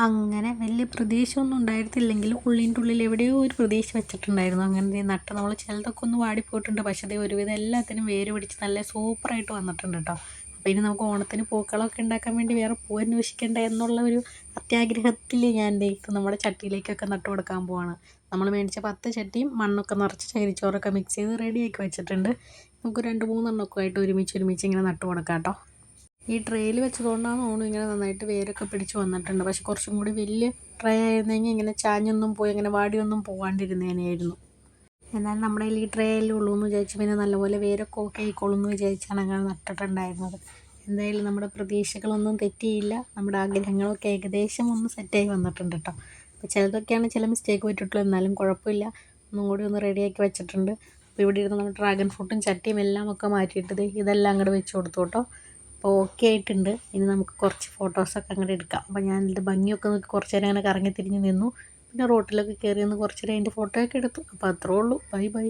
അങ്ങനെ വലിയ പ്രതീക്ഷയൊന്നും ഉണ്ടായിരുന്നില്ലെങ്കിലും ഉള്ളിൻ്റെ ഉള്ളിൽ എവിടെയോ ഒരു പ്രതീക്ഷ വെച്ചിട്ടുണ്ടായിരുന്നു. അങ്ങനെ ദേ നട്ട് നമ്മൾ ചിലതൊക്കെ ഒന്ന് വാടിപ്പോയിട്ടുണ്ട്. പക്ഷേ ദേ ഒരുവിധം എല്ലാത്തിനും വേര് പിടിച്ച് നല്ല സൂപ്പറായിട്ട് വന്നിട്ടുണ്ട് കേട്ടോ. അപ്പോൾ ഇനി നമുക്ക് ഓണത്തിന് പൂക്കളമൊക്കെ ഉണ്ടാക്കാൻ വേണ്ടി വേറെ പൂ അന്വേഷിക്കേണ്ട എന്നുള്ള ഒരു അത്യാഗ്രഹത്തിൽ ഞാൻ ദേ നമ്മുടെ ചട്ടിയിലേക്കൊക്കെ നട്ടു കൊടുക്കാൻ പോവാണ്. നമ്മൾ മേടിച്ച 10 ചട്ടിയും മണ്ണൊക്കെ നിറച്ച് ചകിരിച്ചോറൊക്കെ മിക്സ് ചെയ്ത് റെഡിയാക്കി വെച്ചിട്ടുണ്ട്. നമുക്ക് 2-3 എണ്ണമൊക്കെ ആയിട്ട് ഒരുമിച്ച് ഇങ്ങനെ നട്ടു കൊടുക്കാം കേട്ടോ. ഈ ട്രേയിൽ വെച്ചതുകൊണ്ടാണ് തോന്നുന്നു ഇങ്ങനെ നന്നായിട്ട് വേരൊക്കെ പിടിച്ച് വന്നിട്ടുണ്ട്. പക്ഷെ കുറച്ചും കൂടി വലിയ ട്രേ ആയിരുന്നെങ്കിൽ ഇങ്ങനെ ചാഞ്ഞൊന്നും പോയി ഇങ്ങനെ വാടിയൊന്നും പോകാണ്ടിരുന്നേനെയായിരുന്നു. എന്നാലും നമ്മുടെ കയ്യിൽ ഈ ട്രേയല്ലേ ഉള്ളൂ എന്ന് വിചാരിച്ച് പിന്നെ നല്ലപോലെ വേരൊക്കെ ഓക്കെ ആയിക്കോളും എന്ന് വിചാരിച്ചാണ് അങ്ങനെ നട്ടിട്ടുണ്ടായിരുന്നത്. എന്തായാലും നമ്മുടെ പ്രതീക്ഷകളൊന്നും തെറ്റിയില്ല. നമ്മുടെ ആഗ്രഹങ്ങളൊക്കെ ഏകദേശം ഒന്ന് സെറ്റായി വന്നിട്ടുണ്ട് കേട്ടോ. അപ്പോൾ ചിലതൊക്കെയാണ് ചില മിസ്റ്റേക്ക് പറ്റിയിട്ടുള്ളൂ, എന്നാലും കുഴപ്പമില്ല. ഒന്നും കൂടി ഒന്ന് റെഡിയാക്കി വെച്ചിട്ടുണ്ട്. അപ്പോൾ ഇവിടെ ഇരുന്ന് നമ്മുടെ ഡ്രാഗൺ ഫ്രൂട്ടും ചട്ടിയും എല്ലാം ഒക്കെ മാറ്റിയിട്ട് ഇതെല്ലാം അങ്ങോട്ട് വെച്ച് കൊടുത്തു കേട്ടോ. അപ്പോൾ ഓക്കെ ആയിട്ടുണ്ട്. ഇനി നമുക്ക് കുറച്ച് ഫോട്ടോസൊക്കെ അങ്ങോട്ട് എടുക്കാം. അപ്പോൾ ഞാൻ ഇതിൻ്റെ ഭംഗിയൊക്കെ നോക്കി കുറച്ച് നേരം അങ്ങനെ കറങ്ങി തിരിഞ്ഞ് നിന്നു. പിന്നെ റോട്ടിലൊക്കെ കയറി നിന്ന് കുറച്ച് നേരം അതിൻ്റെ ഫോട്ടോയൊക്കെ എടുത്തു. അപ്പോൾ അത്രേ ഉള്ളൂ. Bye bye.